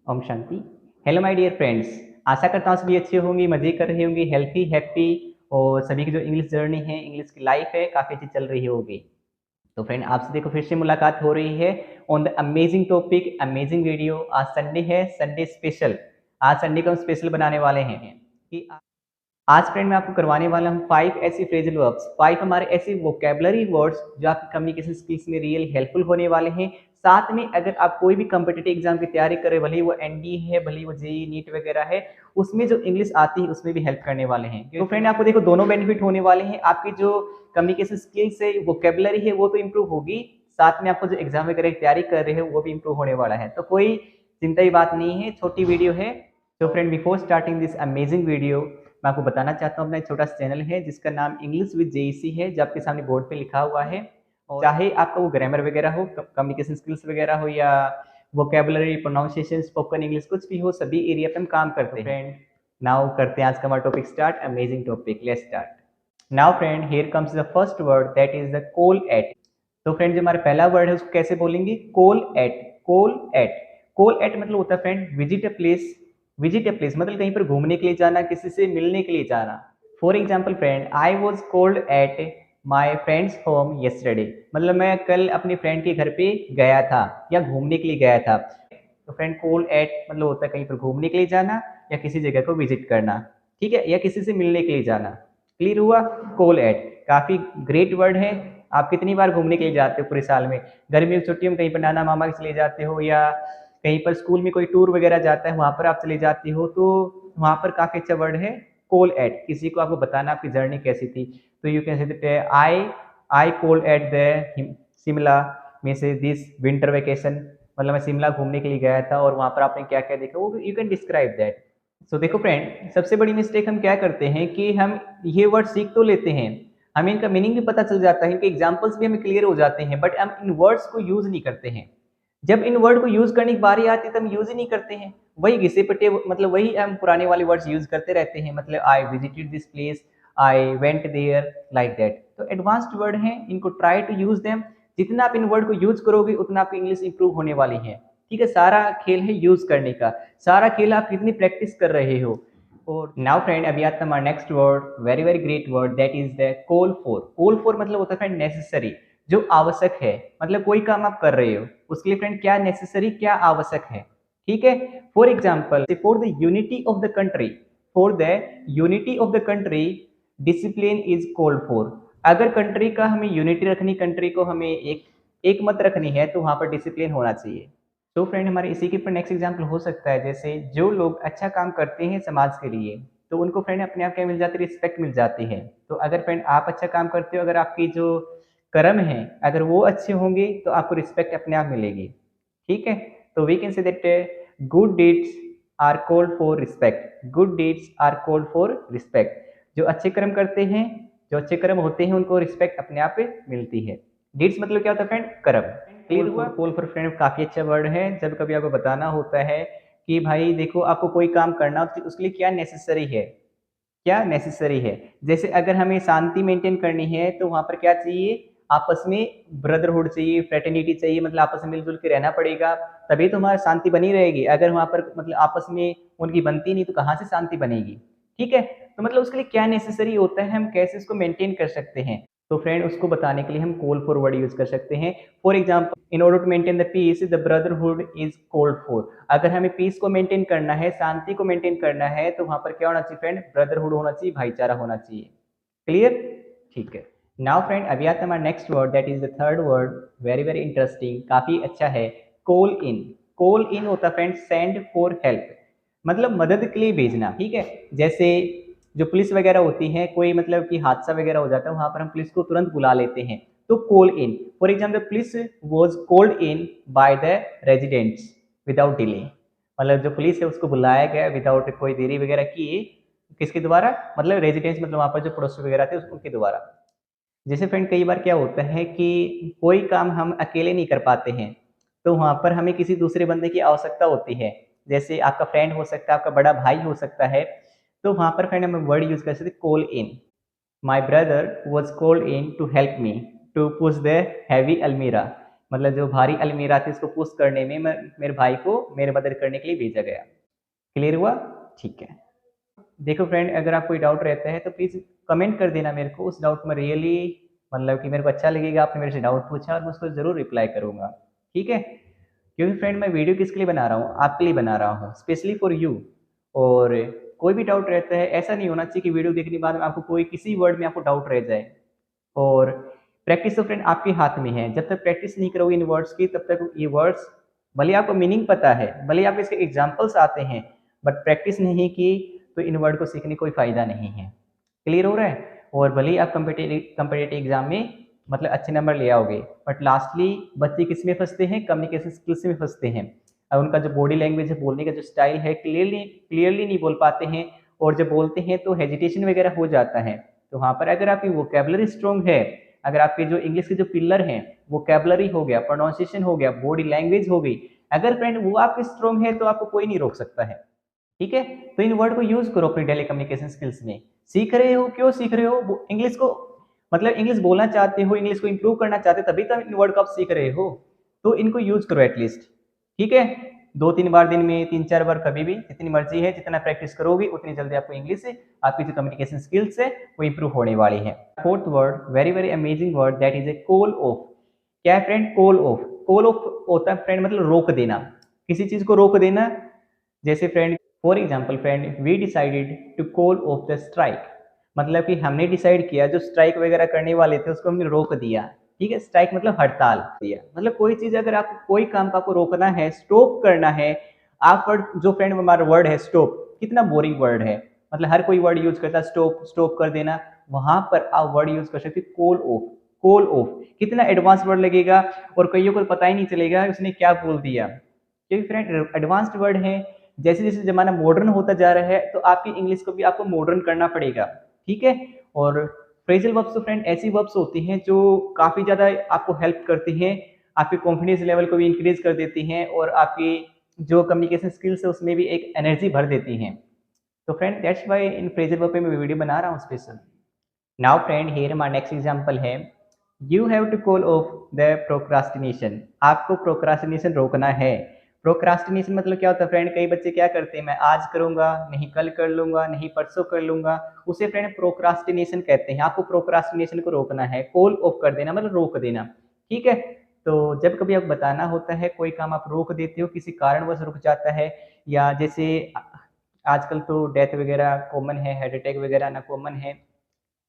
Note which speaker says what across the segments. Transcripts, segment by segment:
Speaker 1: ओम शांति। Hello my dear friends, आशा करता हूँ सभी अच्छे होंगे, मज़े कर रहे होंगे, हेल्थी, हैप्पी और सभी की जो इंग्लिश जर्नी है, इंग्लिश की लाइफ है, काफ़ी अच्छी चल रही होगी। तो फ्रेंड आपसे देखो फिर से मुलाकात हो रही है on the amazing topic, amazing video. आज संडे है, संडे स्पेशल। आज संडे को हम स्पेशल बनाने वाले हैं कि आज फ्रेंड मैं आपको करवाने वाला हूँ 5 ऐसी फ्रेजल वर्ब्स, 5 हमारे ऐसे वोकेबलरी वर्ड्स जो आपकी कम्युनिकेशन स्किल्स में रियल हेल्पफुल होने वाले हैं। साथ में अगर आप कोई भी कॉम्पिटिटिव एग्जाम की तैयारी कर रहे हैं, भले ही वो एनडीए है, भले ही वो जेई नीट वगैरह है, उसमें जो इंग्लिश आती है उसमें भी हेल्प करने वाले हैं। तो फ्रेंड आपको देखो दोनों बेनिफिट होने वाले हैं। आपकी जो कम्युनिकेशन स्किल्स है, वोकेबलरी है, वो तो इम्प्रूव होगी, साथ में आपको जो एग्जाम वगैरह की तैयारी कर रहे हैं वो भी इम्प्रूव होने वाला है। तो कोई चिंता की बात नहीं है, छोटी वीडियो है। तो friend before starting this amazing video मैं आपको बताना चाहता हूँ, अपना एक छोटा चैनल है जिसका नाम इंग्लिश विद जेईसी है, जो आपके सामने बोर्ड पे लिखा हुआ है। और चाहे आपका वो ग्रामर वगैरह हो, कम्युनिकेशन स्किल्स वगैरह हो, या वोकेबलरी, प्रोनाउंसिएशन, स्पोकन इंग्लिश, कुछ भी हो, सभी एरिया पे हम काम करते हैं। फ्रेंड नाउ करते हैं आज का हमारा topic start, amazing topic, let's start. Now friend here comes the first word, that is the call at. तो फ्रेंड जो हमारा पहला वर्ड है उसको कैसे बोलेंगे? Call at. Call at, call at मतलब होता है friend visit a place. Visit a place मतलब कहीं पर घूमने के लिए जाना, किसी से मिलने के लिए जाना। For example friend, I was cold at my friends home yesterday, मतलब मैं कल अपने फ्रेंड के घर पे गया था या घूमने के लिए गया था। तो फ्रेंड कोल्ड एट मतलब होता है कहीं पर घूमने के लिए जाना या किसी जगह को विजिट करना, ठीक है, या किसी से मिलने के लिए जाना। क्लियर हुआ? कोल एट काफी ग्रेट वर्ड है। आप कितनी बार घूमने के लिए जाते हो पूरे साल में? गर्मियों की छुट्टियों में कहीं पर नाना मामा के चले जाते हो, या कहीं पर स्कूल में कोई टूर वगैरह जाता है वहां पर आप चले जाते हो, तो वहां पर काफी अच्छा वर्ड है कोल एट। किसी को आपको बताना आपकी जर्नी कैसी थी, तो you can say I call at the Shimla में से दिस विंटर वेकेशन, मतलब मैं शिमला घूमने के लिए गया था और वहां पर आपने क्या क्या देखा, वो यू कैन डिस्क्राइब दैट। सो देखो फ्रेंड, सबसे बड़ी मिस्टेक हम क्या करते हैं कि हम ये वर्ड सीख तो लेते हैं, हमें इनका मीनिंग भी पता चल जाता है, इनके एग्जाम्पल्स भी हमें क्लियर हो जाते हैं, बट हम इन वर्ड्स को यूज नहीं करते हैं। जब इन वर्ड को यूज करने की बारी आती है तो हम यूज ही नहीं करते हैं, वही घिसे पिटे, मतलब वही हम पुराने वाले वर्ड्स यूज करते रहते हैं, मतलब I visited this place, I went there, like that. तो एडवांस्ड वर्ड हैं, इनको ट्राई टू यूज देम। जितना आप इन वर्ड को यूज करोगे उतना आपकी इंग्लिश इंप्रूव होने वाली है, ठीक है। सारा खेल है यूज करने का, सारा खेल आप कितनी प्रैक्टिस कर रहे हो। और नाउ फ्रेंड अभी आता है हमारा next word, very very great word, that is the call for. Call for मतलब होता है फ्रेंड नेसेसरी, जो आवश्यक है, मतलब कोई काम आप कर रहे हो उसके लिए फ्रेंड क्या नेसेसरी, क्या आवश्यक है, ठीक है। For example, for the unity of the country, for the unity of the country discipline is called for. अगर कंट्री का हमें यूनिटी रखनी, कंट्री को हमें एक मत रखनी है, तो वहां पर डिसिप्लिन होना चाहिए। तो फ्रेंड हमारे इसी के ऊपर नेक्स्ट एग्जाम्पल हो सकता है, जैसे जो लोग अच्छा काम करते हैं समाज के लिए, तो उनको फ्रेंड अपने आप क्या मिल जाती है? रिस्पेक्ट मिल जाती है। तो अगर फ्रेंड आप अच्छा काम करते हो, अगर आपकी जो कर्म है अगर वो अच्छे होंगे, तो आपको रिस्पेक्ट अपने आप मिलेगी, ठीक है। तो we can say that good deeds are called for respect. Good deeds are called for respect. जो अच्छे कर्म करते हैं, जो अच्छे कर्म होते हैं, उनको रिस्पेक्ट अपने आप मिलती है। डीड्स मतलब क्या होता है फ्रेंड? कर्म। क्लियर हुआ? कॉल फॉर फ्रेंड काफी अच्छा वर्ड है, जब कभी आपको बताना होता है कि भाई देखो आपको कोई काम करना, तो उसके लिए क्या नेसेसरी है, क्या नेसेसरी है। जैसे अगर हमें शांति मेंटेन करनी है, तो वहां पर क्या चाहिए? आपस में ब्रदरहुड चाहिए, फ्रेटर्निटी चाहिए, मतलब आपस में मिलजुल के रहना पड़ेगा, तभी तो हमारी शांति बनी रहेगी। अगर वहां पर मतलब आपस में उनकी बनती नहीं, तो कहाँ से शांति बनेगी, ठीक है। तो मतलब उसके लिए क्या नेसेसरी होता है, हम कैसे इसको मेंटेन कर सकते हैं, तो फ्रेंड उसको बताने के लिए हम कॉल फॉर वर्ड यूज कर सकते हैं। For example, in order to maintain the peace the brotherhood is called for. अगर हमें पीस को मेंटेन करना है, शांति को मेंटेन करना है, तो वहां पर क्या होना चाहिए फ्रेंड? ब्रदरहुड होना चाहिए, भाईचारा होना चाहिए। क्लियर? ठीक है। नाउ फ्रेंड अभी आता है हमारा next word, that is the third word, very very interesting, काफी अच्छा है। Call in. कॉल इन होता है फ्रेंड सेंड फॉर हेल्प, मतलब मदद के लिए भेजना, ठीक है। जैसे जो पुलिस वगैरह होती है, कोई मतलब कि हादसा वगैरह हो जाता है, वहां पर हम पुलिस को तुरंत बुला लेते हैं, तो call in. For example, police was called in by the residents without delay, मतलब जो पुलिस है उसको बुलाया गया विदाउट कोई देरी वगैरह की, किसके द्वारा? मतलब रेजिडेंट्स, मतलब वहां पर जो पड़ोसी वगैरह थे उनके द्वारा। जैसे फ्रेंड कई बार क्या होता है कि कोई काम हम अकेले नहीं कर पाते हैं, तो वहां पर हमें किसी दूसरे बंदे की आवश्यकता होती है। जैसे आपका फ्रेंड हो सकता है, आपका बड़ा भाई हो सकता है, तो वहां पर फ्रेंड हम वर्ड यूज कर सकते call in. My brother was called in to help me to push the heavy अलमीरा, मतलब जो भारी अलमीरा थी उसको पुश करने में मेरे भाई को मेरे मदद करने के लिए भेजा गया। क्लियर हुआ? ठीक है। देखो फ्रेंड, अगर आप कोई डाउट रहता है तो प्लीज़ कमेंट कर देना मेरे को। उस डाउट में रियली मतलब कि मेरे को अच्छा लगेगा, आपने मेरे से डाउट पूछा और मैं उसको ज़रूर रिप्लाई करूँगा। ठीक है? क्योंकि फ्रेंड मैं वीडियो किसके लिए बना रहा हूँ? आपके लिए बना रहा हूँ, स्पेशली फॉर यू। और कोई भी डाउट रहता है, ऐसा नहीं होना चाहिए कि वीडियो देखने के बाद में आपको कोई किसी वर्ड में आपको डाउट रह जाए। और प्रैक्टिस तो फ्रेंड आपके हाथ में है। जब तक प्रैक्टिस नहीं करोगे इन वर्ड्स की, तब तक ये वर्ड्स भले आपको मीनिंग पता है, भले आपको इसके एग्जाम्पल्स आते हैं, बट प्रैक्टिस नहीं की तो इन वर्ड को सीखने कोई फ़ायदा नहीं है। क्लियर हो रहा है? और भले ही आप कम्पिटिटिव एग्जाम में मतलब अच्छे नंबर ले आओगे, बट लास्टली बच्चे किस में फंसते हैं? कम्युनिकेशन स्किल्स में फंसते हैं। और उनका जो बॉडी लैंग्वेज है, बोलने का जो स्टाइल है, क्लियरली नहीं बोल पाते हैं, और जब बोलते हैं तो हेजिटेशन वगैरह हो जाता है। तो वहाँ पर अगर आपकी वोकेबलरी स्ट्रॉन्ग है, अगर आपके जो इंग्लिश के जो पिलर हैं, वोकेबलरी हो गया, प्रोनाउंसिएशन हो गया, बॉडी लैंग्वेज हो गई, अगर फ्रेंड वो आपके स्ट्रॉन्ग है तो आपको कोई नहीं रोक सकता है। ठीक है? तो इन वर्ड को यूज करो अपनी डेली कम्युनिकेशन स्किल्स में। सीख रहे हो, क्यों सीख रहे हो? इंग्लिश को मतलब इंग्लिश बोलना चाहते हो, इंग्लिश को इंप्रूव करना चाहते हो, तभी तो इन वर्ड को आप सीख रहे हो। तो इनको यूज करो एटलीस्ट। ठीक है? 2-3 बार दिन में, 3-4 बार, कभी भी जितनी मर्जी है, जितना प्रैक्टिस करोगे उतनी जल्दी आपको इंग्लिश से आपकी जो कम्युनिकेशन स्किल्स है वो इंप्रूव होने वाली है। Fourth word, very very amazing word, that is a call of. क्या है friend? Call of. Call of होता है फ्रेंड मतलब रोक देना, किसी चीज को रोक देना। जैसे friend, for example friend, we decided to call off the strike. मतलब कि हमने डिसाइड किया, जो स्ट्राइक वगैरह करने वाले थे उसको हमने रोक दिया। ठीक है? स्ट्राइक मतलब हड़ताल दिया। मतलब कोई चीज अगर आपको कोई काम का आपको रोकना है, स्टॉप करना है, आप वर्ड जो फ्रेंड हमारा वर्ड है स्टॉप, कितना बोरिंग वर्ड है। मतलब हर कोई वर्ड यूज करता है स्टॉप, स्टॉप कर देना। वहां पर आप वर्ड यूज कर सकते कॉल ऑफ। कॉल ऑफ कितना एडवांस वर्ड लगेगा, और कईयों को पता ही नहीं चलेगा उसने क्या बोल दिया, क्योंकि फ्रेंड एडवांस्ड वर्ड है। जैसे जैसे जमाना मॉडर्न होता जा रहा है, तो आपकी इंग्लिश को भी आपको मॉडर्न करना पड़ेगा। ठीक है? और फ्रेजल वर्ब्स तो फ्रेंड ऐसी वर्ब्स होती हैं जो काफ़ी ज़्यादा आपको हेल्प करती हैं, आपके कॉन्फिडेंस लेवल को भी इंक्रीज कर देती हैं, और आपकी जो कम्युनिकेशन स्किल्स है उसमें भी एक एनर्जी भर देती हैं। तो friend that's why in phrasal verb पे मैं वीडियो बना रहा हूँ स्पेशल। नाउ फ्रेंड, हियर हमारा नेक्स्ट एग्जांपल है, you have to call off the procrastination. आपको प्रोक्रास्टिनेशन रोकना है। प्रोक्रास्टिनेशन मतलब क्या होता है फ्रेंड? कई बच्चे क्या करते हैं, मैं आज करूंगा, नहीं कल कर लूंगा, नहीं परसों कर लूंगा, उसे फ्रेंड प्रोक्रास्टिनेशन कहते हैं। आपको प्रोक्रास्टिनेशन को रोकना है, कॉल ऑफ कर देना मतलब रोक देना। ठीक है? तो जब कभी आपको बताना होता है कोई काम आप रोक देते हो, किसी कारणवश रुक जाता है, या जैसे आजकल तो डेथ वगैरह कॉमन है, हार्ट अटैक वगैरह ना कॉमन है,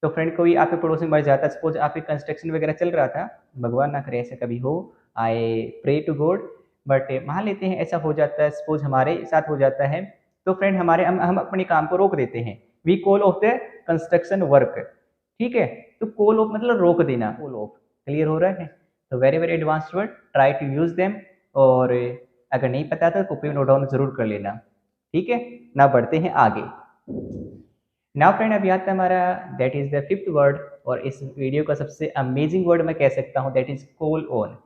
Speaker 1: तो फ्रेंड कोई आपके पड़ोस में मर जाता है, सपोज आपके कंस्ट्रक्शन वगैरह चल रहा था, भगवान ना करे ऐसा कभी हो, I pray to God, but मान लेते हैं ऐसा हो जाता है, सपोज हमारे साथ हो जाता है, तो फ्रेंड हम अपने काम को रोक देते हैं। We call off the construction work. ठीक है? तो कॉल ऑफ मतलब रोक देना, कॉल ऑफ। क्लियर हो रहा है? तो very very advanced word, try to use them. और अगर नहीं पता था तो कॉपी में नोट डाउन जरूर कर लेना। ठीक है? ना बढ़ते हैं आगे। नाउ फ्रेंड, अभी आता है हमारा that is the fifth word, और इस वीडियो का सबसे अमेजिंग वर्ड मैं कह सकता हूँ, that is call on.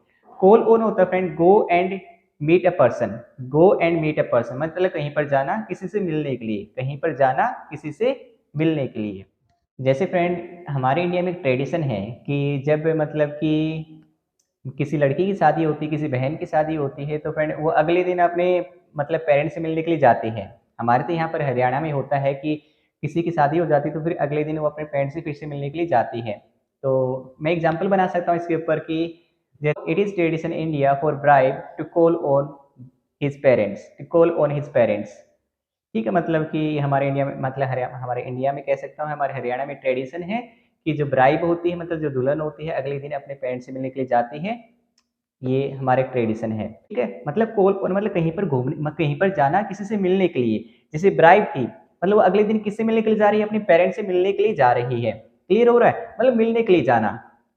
Speaker 1: Call on होता है friend go and meet a person. Go and meet a person मतलब कहीं पर जाना किसी से मिलने के लिए, कहीं पर जाना किसी से मिलने के लिए। जैसे फ्रेंड हमारे इंडिया में एक ट्रेडिशन है कि जब मतलब कि किसी लड़की की शादी होती है, किसी बहन की शादी होती है, तो फ्रेंड वो अगले दिन अपने मतलब पेरेंट्स से मिलने के लिए जाती है। हमारे तो यहाँ पर हरियाणा में होता है कि किसी की शादी हो जाती है तो फिर अगले दिन वो अपने पेरेंट्स से फिर से मिलने के लिए जाती है। तो मैं एग्जाम्पल बना सकता हूँ इसके ऊपर कि it is tradition India for bride to call on his parents, to call on his parents. ठीक है? मतलब कि हमारे इंडिया में मतलब हमारे इंडिया में कह सकता हूँ, हमारे हरियाणा में ट्रेडिशन है कि जो ब्राइड होती है मतलब जो दुल्हन होती है अगले दिन अपने पेरेंट्स से मिलने के लिए जाती है। ये हमारे ट्रेडिशन है। ठीक है? मतलब कॉल ऑन मतलब कहीं पर घूमने, कहीं पर जाना किसी से मिलने के लिए। जैसे ब्राइड थी, मतलब वो अगले दिन किससे मिलने के लिए जा रही है? अपने पेरेंट्स से मिलने के लिए जा रही है। क्लियर हो रहा है? मतलब मिलने के लिए जाना,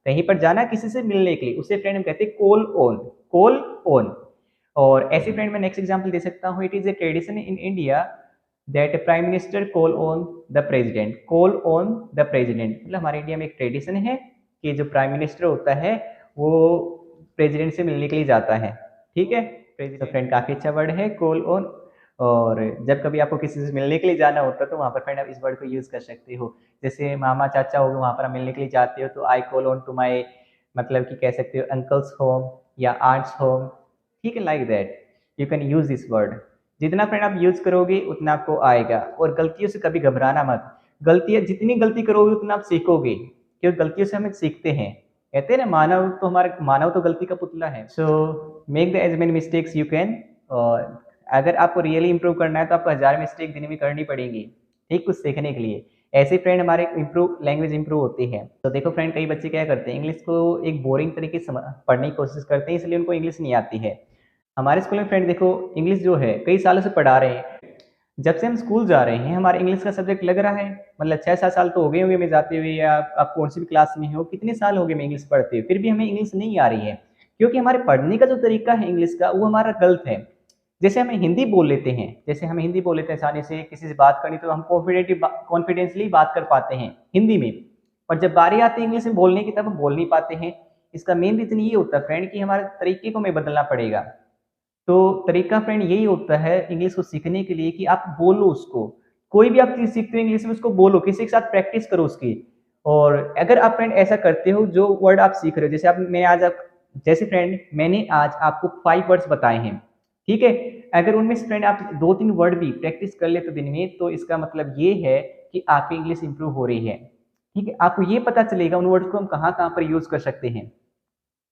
Speaker 1: कहीं पर जाना किसी से मिलने के लिए, उसे फ्रेंड हम कहते हैं कॉल ऑन। Call on. और ऐसे फ्रेंड मैं नेक्स्ट एग्जांपल दे सकता हूँ, it is a tradition in India that prime minister call on the president. Call on the president मतलब हमारे इंडिया में एक ट्रेडिशन है कि जो प्राइम मिनिस्टर होता है वो प्रेसिडेंट से मिलने के लिए जाता है। ठीक है? तो फ्रेंड काफ़ी अच्छा वर्ड है कॉल ऑन। और जब कभी आपको किसी से मिलने के लिए जाना होता है तो वहाँ पर फ्रेंड आप इस वर्ड को यूज़ कर सकते हो। जैसे मामा चाचा हो गए, वहाँ पर आप मिलने के लिए जाते हो तो I call on to my, मतलब कि कह सकते हो अंकल्स होम, या आर्ट्स होम, ठीक है, like that you can use this word. जितना फ्रेंड आप यूज करोगे उतना आपको आएगा, और गलतियों से कभी घबराना मत। गलतियां जितनी गलती करोगे उतना आप सीखोगे, क्योंकि गलतियों से हम सीखते हैं। कहते हैं ना, मानव तो गलती का पुतला है। So make the as many mistakes you can. और अगर आपको रियली इंप्रूव करना है तो आपको 1000 मिस्टेक दिन में करनी पड़ेंगी, ठीक, कुछ सीखने के लिए। ऐसे फ्रेंड हमारे लैंग्वेज इंप्रूव होती है। तो देखो फ्रेंड, कई बच्चे क्या करते हैं, इंग्लिश को एक बोरिंग तरीके से पढ़ने की कोशिश करते हैं, इसलिए उनको इंग्लिश नहीं आती है। हमारे स्कूल में फ्रेंड देखो, इंग्लिश जो है कई सालों से पढ़ा रहे हैं। जब से हम स्कूल जा रहे हैं हमारे इंग्लिश का सब्जेक्ट लग रहा है, मतलब 6-7 साल तो हो गए होंगे मैं जाते हुए, या आप कौन सी भी क्लास में हो, कितने साल हो गए मैं इंग्लिश पढ़ते हुए, फिर भी हमें इंग्लिश नहीं आ रही है। क्योंकि हमारे पढ़ने का जो तरीका है इंग्लिश का, वो हमारा गलत है। जैसे हमें हिंदी बोल लेते हैं, आसानी से किसी से बात करनी तो हम कॉन्फिडेंसली बात कर पाते हैं हिंदी में, और जब बारी आती है इंग्लिश में बोलने की तब हम बोल नहीं पाते हैं। इसका मेन रीजन ये होता है फ्रेंड कि हमारे तरीके को हमें बदलना पड़ेगा। तो तरीका फ्रेंड यही होता है इंग्लिश को सीखने के लिए कि आप बोलो उसको। कोई भी आप चीज़ सीखते हो इंग्लिश में, उसको बोलो, किसी के साथ प्रैक्टिस करो उसकी। और अगर आप फ्रेंड ऐसा करते हो, जो वर्ड आप सीख रहे हो, जैसे फ्रेंड मैंने आज आपको 5 वर्ड्स बताए हैं, ठीक है। अगर उनमें से फ्रेंड आप 2-3 वर्ड भी प्रैक्टिस कर ले तो दिन में, तो इसका मतलब ये है कि आपकी इंग्लिश इंप्रूव हो रही है, ठीक है। आपको ये पता चलेगा उन वर्ड्स को हम कहाँ कहाँ पर यूज कर सकते हैं।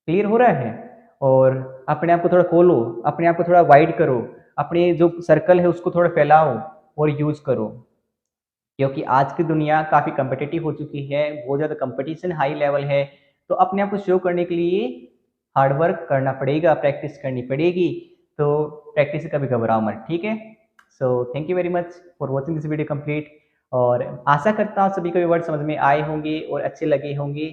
Speaker 1: क्लियर हो रहा है? और अपने आप को थोड़ा खोलो, अपने आप को थोड़ा वाइड करो, अपने जो सर्कल है उसको थोड़ा फैलाओ और यूज करो। क्योंकि आज की दुनिया काफ़ी कम्पिटिटिव हो चुकी है, बहुत ज़्यादा कंपटीशन हाई लेवल है। तो अपने आप को शो करने के लिए हार्ड वर्क करना पड़ेगा, प्रैक्टिस करनी पड़ेगी। तो प्रैक्टिस से कभी घबराओ मत, ठीक है। So thank you very much for watching this video complete. और आशा करता हूँ सभी को ये वर्ड समझ में आए होंगे और अच्छे लगे होंगे।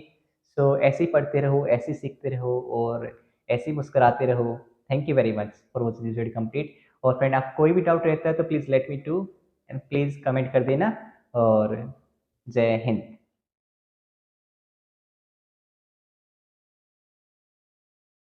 Speaker 1: सो ऐसे ही पढ़ते रहो, ऐसे ही सीखते रहो और ऐसे ही मुस्कुराते रहो। Thank you very much for watching this video complete. और फ्रेंड, आप कोई भी डाउट रहता है तो please let me to and please comment कर देना। और जय हिंद।